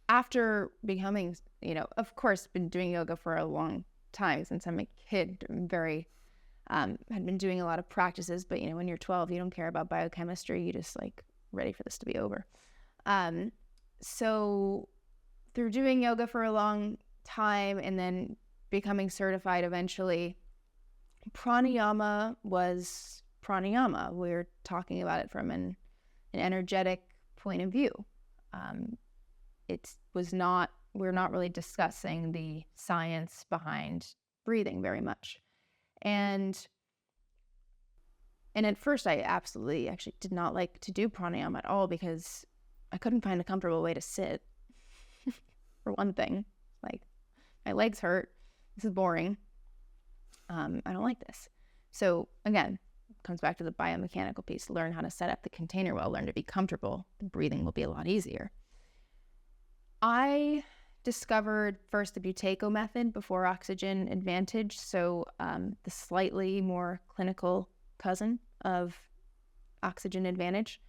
after becoming, of course, been doing yoga for a long time since I'm a kid, had been doing a lot of practices, but when you're 12, you don't care about biochemistry. You just ready for this to be over. So through doing yoga for a long time and then becoming certified eventually, pranayama was pranayama. We're talking about it from an energetic point of view. we're not really discussing the science behind breathing very much. And at first I absolutely actually did not like to do pranayama at all because I couldn't find a comfortable way to sit. For one thing, like, my legs hurt. This is boring. I don't like this. So again, comes back to the biomechanical piece. Learn how to set up the container well, learn to be comfortable. The breathing will be a lot easier. I discovered first the Buteyko method before Oxygen Advantage. So the slightly more clinical cousin of Oxygen Advantage,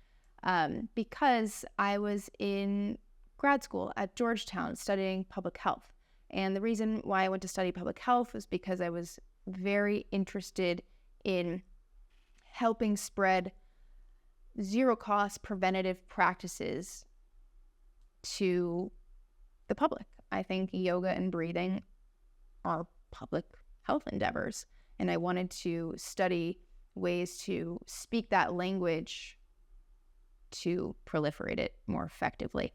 because I was in grad school at Georgetown studying public health. And the reason why I went to study public health was because I was very interested in helping spread zero-cost preventative practices to the public. I think yoga and breathing are public health endeavors, and I wanted to study ways to speak that language to proliferate it more effectively.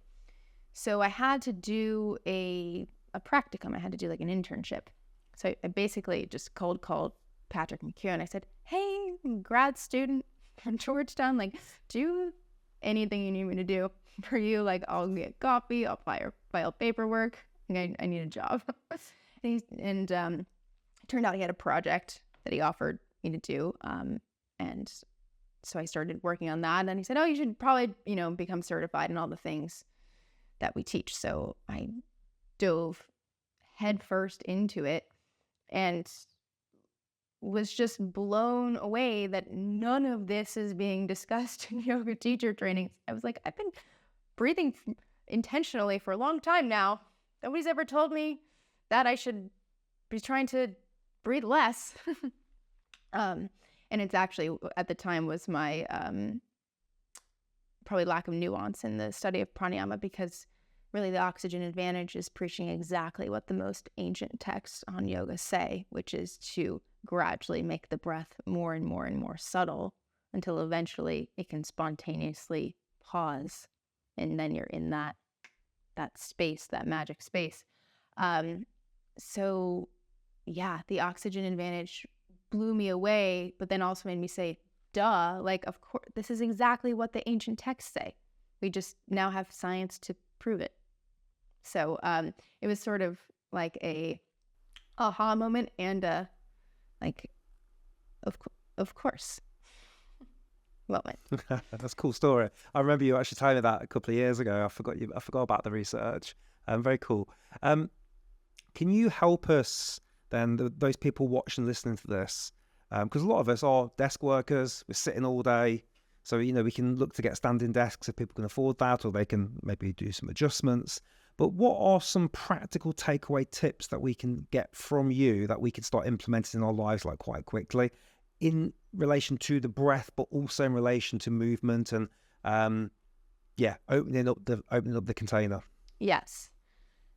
So I had to do a practicum. I had to do like an internship. So I basically just cold called Patrick McHugh and I said, hey, grad student from Georgetown, like, do anything you need me to do for you. Like, I'll get coffee, I'll file paperwork. I need a job. and it turned out he had a project that he offered me to do. And so I started working on that. And then he said, oh, you should probably, become certified in all the things that we teach. So I dove headfirst into it and was just blown away that none of this is being discussed in yoga teacher trainings. I was like, I've been breathing intentionally for a long time now. Nobody's ever told me that I should be trying to breathe less. And it's actually, at the time, was my probably lack of nuance in the study of pranayama, because really the Oxygen Advantage is preaching exactly what the most ancient texts on yoga say, which is to gradually make the breath more and more and more subtle until eventually it can spontaneously pause. And then you're in that space, that magic space. So yeah, the Oxygen Advantage blew me away, but then also made me say, duh, like, of course, this is exactly what the ancient texts say. We just now have science to prove it. So it was sort of like a aha moment and of course moment. That's a cool story. I remember you actually telling me that a couple of years ago. I forgot about the research. Very cool. Can you help us then, those people watching and listening to this, because a lot of us are desk workers, we're sitting all day, so we can look to get standing desks if people can afford that, or they can maybe do some adjustments. But what are some practical takeaway tips that we can get from you that we can start implementing in our lives like quite quickly, in relation to the breath, but also in relation to movement and opening up the container? Yes.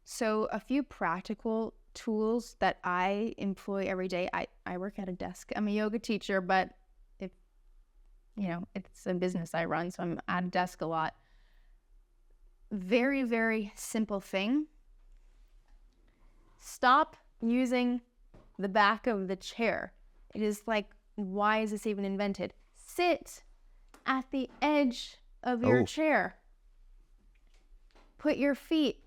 So a few practical tools that I employ every day. I work at a desk. I'm a yoga teacher, but it's a business I run, so I'm at a desk a lot. Very, very simple thing. Stop using the back of the chair. It is like, why is this even invented? Sit at the edge of your chair. Put your feet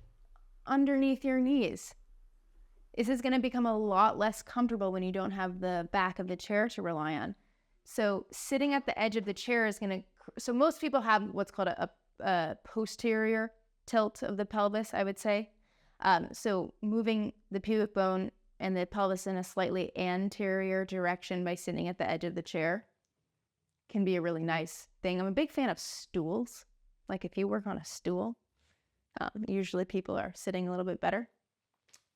underneath your knees. This is going to become a lot less comfortable when you don't have the back of the chair to rely on. So sitting at the edge of the chair is going to, so most people have what's called a posterior tilt of the pelvis, I would say. So moving the pubic bone and the pelvis in a slightly anterior direction by sitting at the edge of the chair can be a really nice thing. I'm a big fan of stools. Like, if you work on a stool, usually people are sitting a little bit better.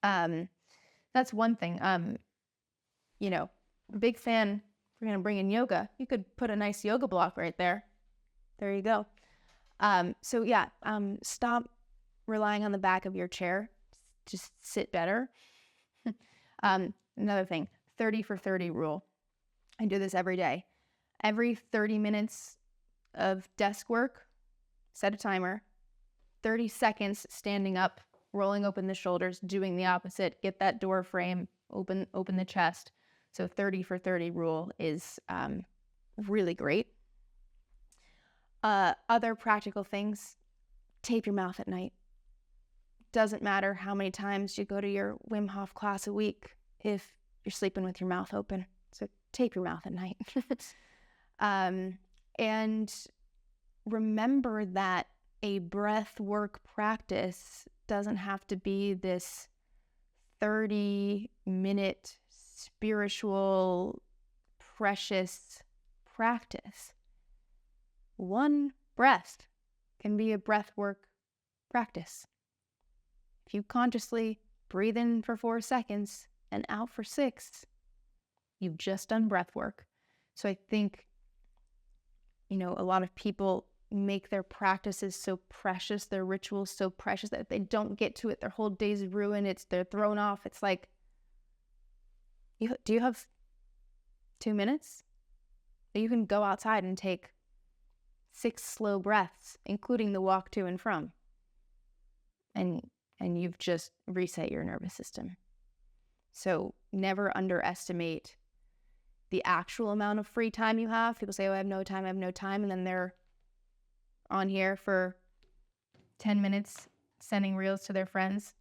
That's one thing. Big fan, if we're going to bring in yoga, you could put a nice yoga block right there. There you go. Stop relying on the back of your chair. Just sit better. Another thing, 30 for 30 rule. I do this every day. Every 30 minutes of desk work, set a timer, 30 seconds standing up, rolling open the shoulders, doing the opposite, get that door frame, open the chest. So 30 for 30 rule is really great. Other practical things, tape your mouth at night. Doesn't matter how many times you go to your Wim Hof class a week if you're sleeping with your mouth open. So tape your mouth at night. And remember that a breath work practice doesn't have to be this 30-minute spiritual, precious practice. One breath can be a breath work practice. If you consciously breathe in for 4 seconds and out for 6, you've just done breath work. So I think, a lot of people make their practices so precious, their rituals so precious, that if they don't get to it, their whole day's ruined. They're thrown off. It's like, do you have 2 minutes? You can go outside and take 6 slow breaths, including the walk to and from. And you've just reset your nervous system. So never underestimate the actual amount of free time you have. People say, oh, I have no time. And then they're on here for 10 minutes sending reels to their friends.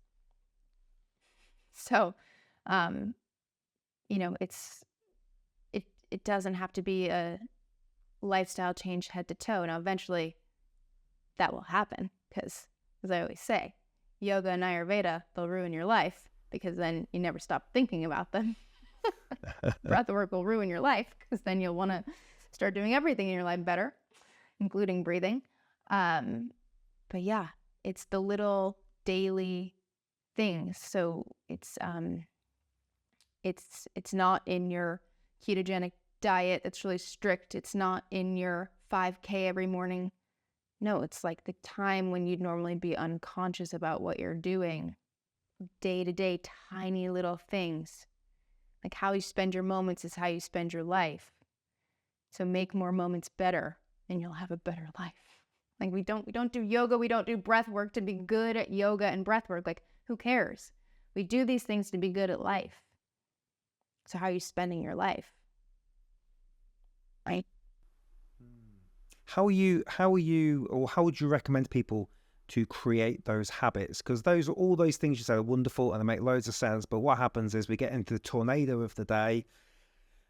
So, it doesn't have to be a lifestyle change head to toe. Now, eventually that will happen because, as I always say, yoga and Ayurveda, they'll ruin your life because then you never stop thinking about them. Breathwork will ruin your life because then you'll want to start doing everything in your life better, including breathing. But yeah, it's the little daily things. So it's not in your ketogenic diet that's really strict. It's not in your 5K every morning. No, it's like the time when you'd normally be unconscious about what you're doing. Day to day, tiny little things. Like how you spend your moments is how you spend your life. So make more moments better and you'll have a better life. Like we don't do yoga, we don't do breath work to be good at yoga and breath work. Like who cares? We do these things to be good at life. So how are you spending your life? Right? How would you recommend people to create those habits? Because all those things you say are wonderful and they make loads of sense. But what happens is we get into the tornado of the day.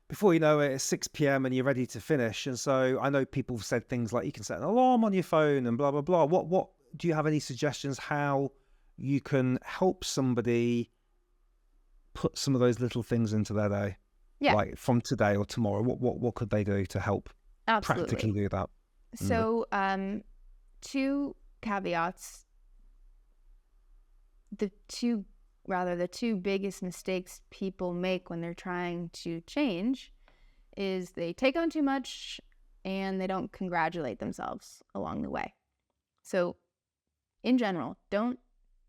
Before you know it, it's 6 p.m. and you're ready to finish. And so I know people have said things like you can set an alarm on your phone and blah, blah, blah. What do you have any suggestions how you can help somebody put some of those little things into their day? Yeah. Like from today or tomorrow, what could they do to help practically do that? So, 2 caveats. The two biggest mistakes people make when they're trying to change is they take on too much and they don't congratulate themselves along the way. So, in general, don't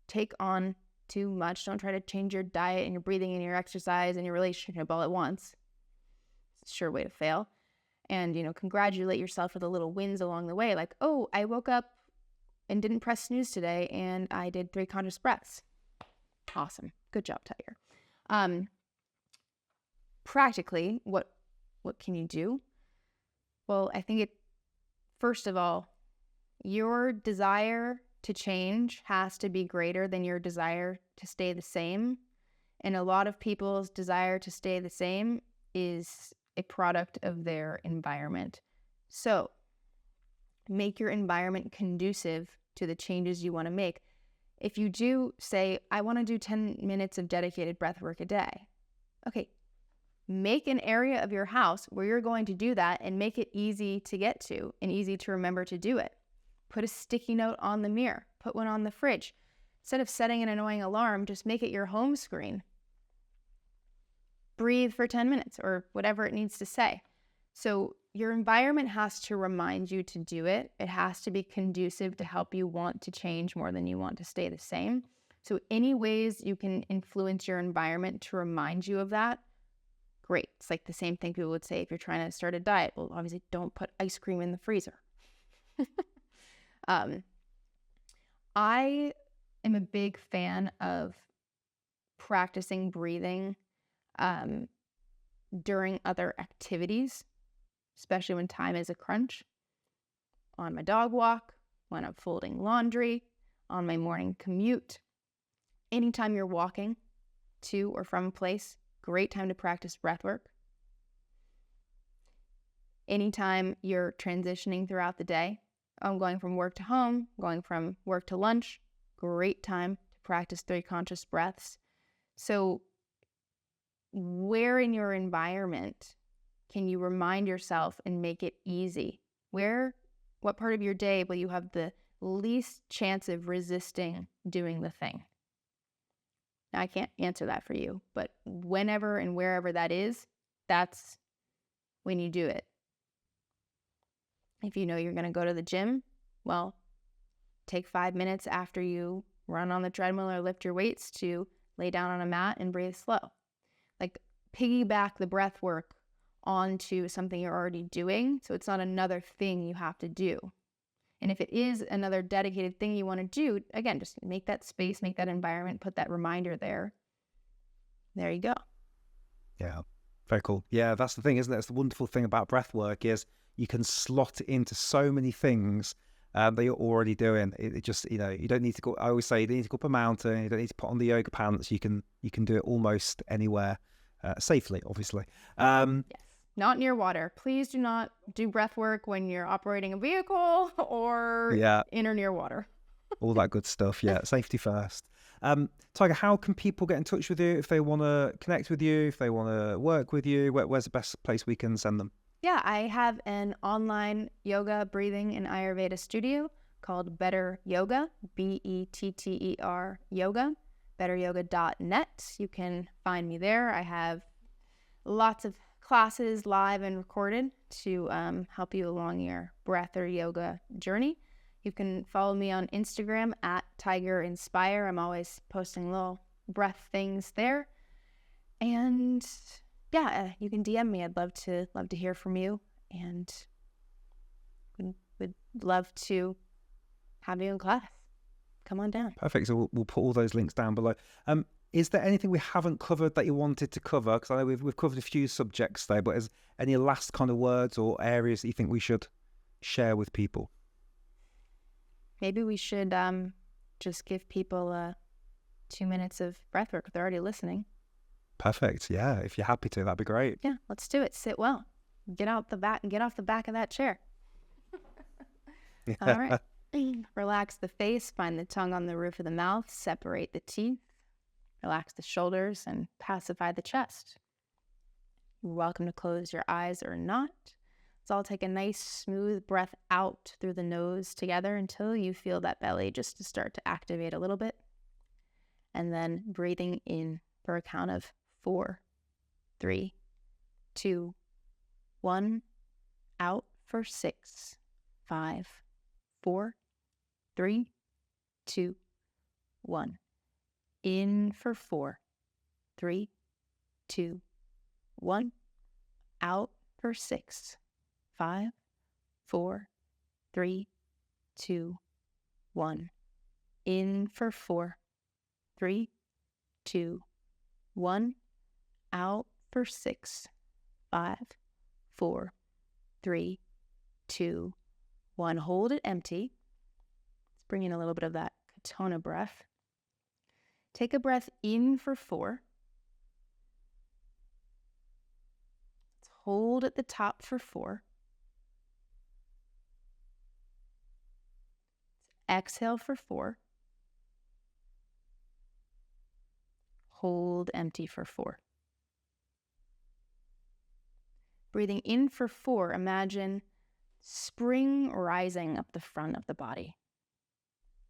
take on too much. Don't try to change your diet and your breathing and your exercise and your relationship all at once. It's a sure way to fail. And, congratulate yourself for the little wins along the way. Like, oh, I woke up and didn't press snooze today and I did 3 conscious breaths. Awesome. Good job, Tiger. Practically, what can you do? Well, I think first of all, your desire to change has to be greater than your desire to stay the same. And a lot of people's desire to stay the same is a product of their environment. So make your environment conducive to the changes you want to make. If you do say, I want to do 10 minutes of dedicated breath work a day. Okay, make an area of your house where you're going to do that and make it easy to get to and easy to remember to do it. Put a sticky note on the mirror. Put one on the fridge. Instead of setting an annoying alarm, just make it your home screen. Breathe for 10 minutes or whatever it needs to say. So your environment has to remind you to do it. It has to be conducive to help you want to change more than you want to stay the same. So any ways you can influence your environment to remind you of that, great. It's like the same thing people would say if you're trying to start a diet. Well, obviously don't put ice cream in the freezer. I am a big fan of practicing breathing during other activities, especially when time is a crunch. On my dog walk, when I'm folding laundry, on my morning commute. Anytime you're walking to or from a place, great time to practice breathwork. Anytime you're transitioning throughout the day, I'm going from work to home, going from work to lunch, great time to practice 3 conscious breaths. So where in your environment can you remind yourself and make it easy? What part of your day will you have the least chance of resisting doing the thing? Now, I can't answer that for you, but whenever and wherever that is, that's when you do it. If you know you're going to go to the gym, well, take 5 minutes after you run on the treadmill or lift your weights to lay down on a mat and breathe slow. Like, piggyback the breath work onto something you're already doing, so it's not another thing you have to do. And if it is another dedicated thing you want to do, again, just make that space, make that environment, put that reminder there. There you go. Yeah, very cool. Yeah, that's the thing, isn't it? It's the wonderful thing about breath work is you can slot it into so many things that you're already doing. It just, you don't need to go. I always say you don't need to go up a mountain. You don't need to put on the yoga pants. You can do it almost anywhere, safely, obviously. Yes. Not near water. Please do not do breath work when you're operating a vehicle or in or near water. All that good stuff. Yeah, safety first. Tiger, how can people get in touch with you if they want to connect with you, if they want to work with you? Where's the best place we can send them? Yeah, I have an online yoga, breathing, and Ayurveda studio called Better Yoga, BETTER Yoga, betteryoga.net. You can find me there. I have lots of classes live and recorded to help you along your breath or yoga journey. You can follow me on Instagram at Tiger Inspire. I'm always posting little breath things there. And yeah, you can DM me. I'd love to hear from you, and would love to have you in class. Come on down. Perfect. So we'll put all those links down below. Is there anything we haven't covered that you wanted to cover? Because I know we've covered a few subjects there, but is any last kind of words or areas that you think we should share with people? Maybe we should just give people 2 minutes of breath work if they're already listening. Perfect. Yeah, if you're happy to, that'd be great. Yeah, let's do it. Sit well. Get off the back of that chair. Yeah. All right. Relax the face. Find the tongue on the roof of the mouth. Separate the teeth. Relax the shoulders and pacify the chest. You're welcome to close your eyes or not. Let's all take a nice smooth breath out through the nose together until you feel that belly just to start to activate a little bit. And then breathing in for a count of 4, 3, 2, 1. Out for 6, 5, 4, 3, 2, 1. In for 4, 3, 2, 1. Out for 6, 5, 4, 3, 2, 1. In for 4, 3, 2, 1. Out for 6, 5, 4, 3, 2, 1. Hold it empty. Let's bring in a little bit of that Katona breath. Take a breath in for 4. Let's hold at the top for 4. Let's exhale for 4. Hold empty for 4. Breathing in for 4, imagine spring rising up the front of the body,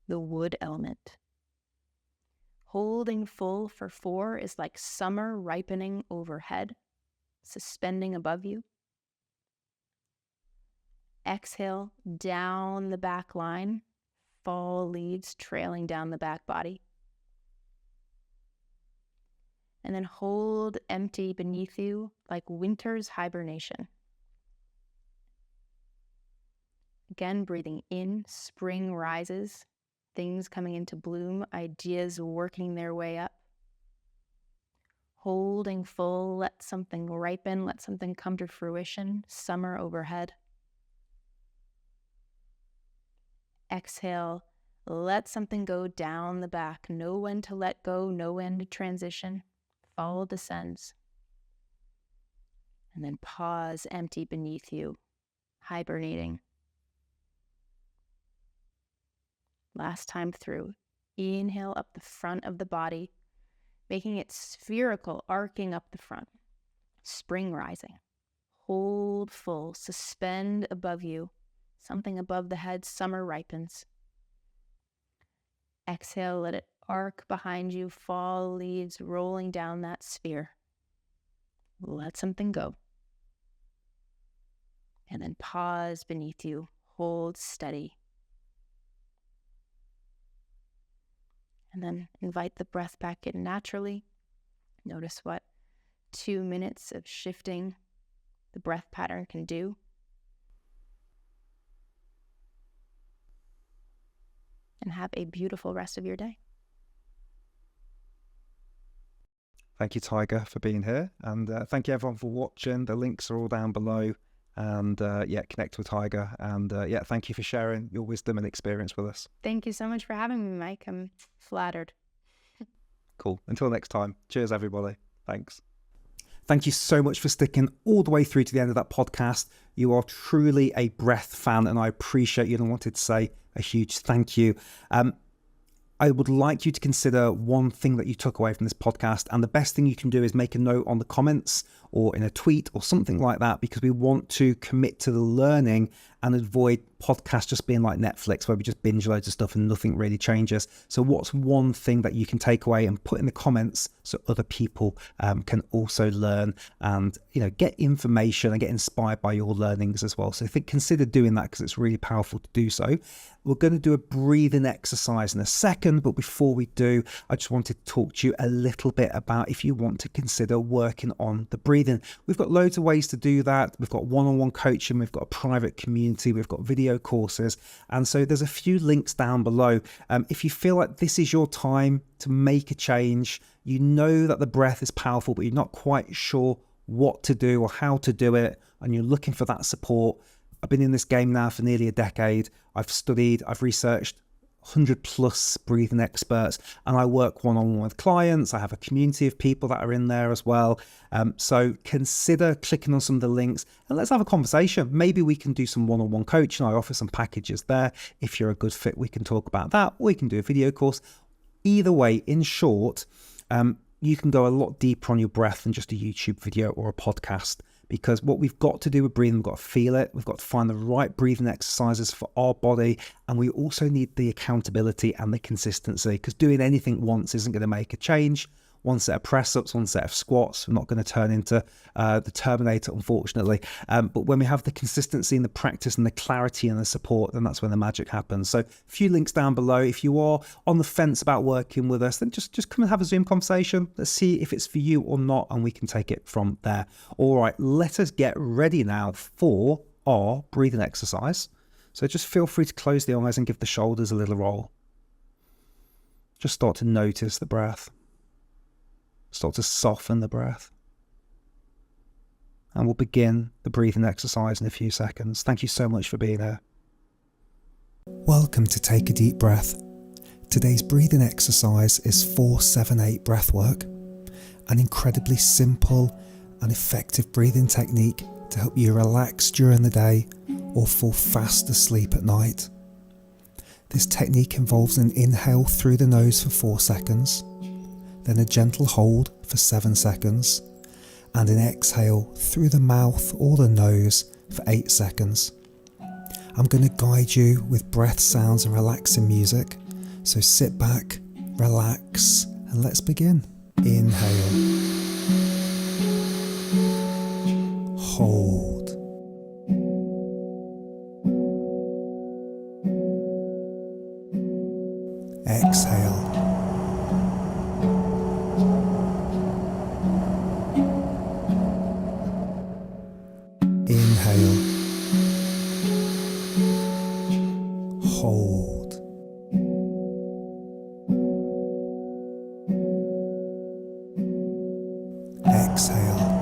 the wood element. Holding full for 4 is like summer ripening overhead, suspending above you. Exhale down the back line, fall leaves trailing down the back body. And then hold empty beneath you like winter's hibernation. Again, breathing in, spring rises, things coming into bloom, ideas working their way up. Holding full, let something ripen, let something come to fruition, summer overhead. Exhale, let something go down the back. Know when to let go, know when to transition. Fall descends. And then pause, empty beneath you, hibernating. Last time through, inhale up the front of the body, making it spherical, arcing up the front. Spring rising. Hold full, suspend above you. Something above the head, summer ripens. Exhale, let it arc behind you, fall leaves rolling down that sphere. Let something go. And then pause beneath you, hold steady. And then invite the breath back in naturally. Notice what 2 minutes of shifting the breath pattern can do. And have a beautiful rest of your day. Thank you, Tiger, for being here. And thank you, everyone, for watching. The links are all down below. And connect with Tiger. And thank you for sharing your wisdom and experience with us. Thank you so much for having me, Mike. I'm flattered. Cool. Until next time. Cheers, everybody. Thanks. Thank you so much for sticking all the way through to the end of that podcast. You are truly a breath fan, and I appreciate you, and I wanted to say a huge thank you. I would like you to consider one thing that you took away from this podcast, and the best thing you can do is make a note on the comments or in a tweet or something like that, because we want to commit to the learning and avoid podcasts just being like Netflix, where we just binge loads of stuff and nothing really changes. So what's one thing that you can take away and put in the comments so other people can also learn and, get information and get inspired by your learnings as well. So consider doing that, because it's really powerful to do so. We're going to do a breathing exercise in a second, but before we do, I just wanted to talk to you a little bit about if you want to consider working on the breathing. We've got loads of ways to do that. We've got one-on-one coaching, we've got a private community, we've got video courses, and so there's a few links down below. If you feel like this is your time to make a change, you know that the breath is powerful, but you're not quite sure what to do or how to do it, and you're looking for that support. I've been in this game now for nearly a decade. I've studied, I've researched 100 plus breathing experts, and I work one-on-one with clients. I have a community of people that are in there as well. So consider clicking on some of the links and let's have a conversation. Maybe we can do some one-on-one coaching. I offer some packages there. If you're a good fit, we can talk about that, or we can do a video course. Either way, in short, you can go a lot deeper on your breath than just a YouTube video or a podcast. Because what we've got to do with breathing, we've got to feel it. We've got to find the right breathing exercises for our body. And we also need the accountability and the consistency, because doing anything once isn't going to make a change. One set of press-ups, one set of squats, we're not going to turn into the Terminator, unfortunately. But when we have the consistency and the practice and the clarity and the support, then that's when the magic happens. So a few links down below. If you are on the fence about working with us, then just come and have a Zoom conversation. Let's see if it's for you or not, and we can take it from there. All right, let us get ready now for our breathing exercise. So just feel free to close the eyes and give the shoulders a little roll. Just start to notice the breath. Start to soften the breath. And we'll begin the breathing exercise in a few seconds. Thank you so much for being here. Welcome to Take a Deep Breath. Today's breathing exercise is 4-7-8 breathwork, an incredibly simple and effective breathing technique to help you relax during the day or fall fast asleep at night. This technique involves an inhale through the nose for 4 seconds, then a gentle hold for 7 seconds, and an exhale through the mouth or the nose for 8 seconds. I'm going to guide you with breath sounds and relaxing music, so sit back, relax, and let's begin. Inhale. Hold. Exhale. Inhale. Hold. exhale.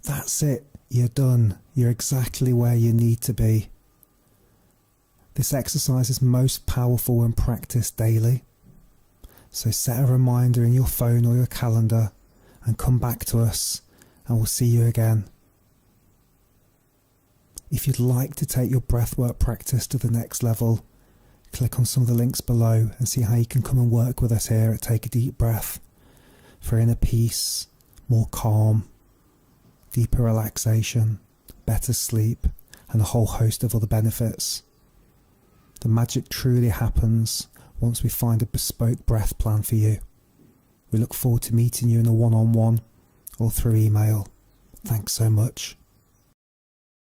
That's it. You're done. You're exactly where you need to be. This exercise is most powerful when practiced daily. So set a reminder in your phone or your calendar and come back to us and we'll see you again. If you'd like to take your breathwork practice to the next level, click on some of the links below and see how you can come and work with us here at Take a Deep Breath for inner peace, more calm, deeper relaxation, better sleep, and a whole host of other benefits. The magic truly happens once we find a bespoke breath plan for you. We look forward to meeting you in a one-on-one or through email. Thanks so much.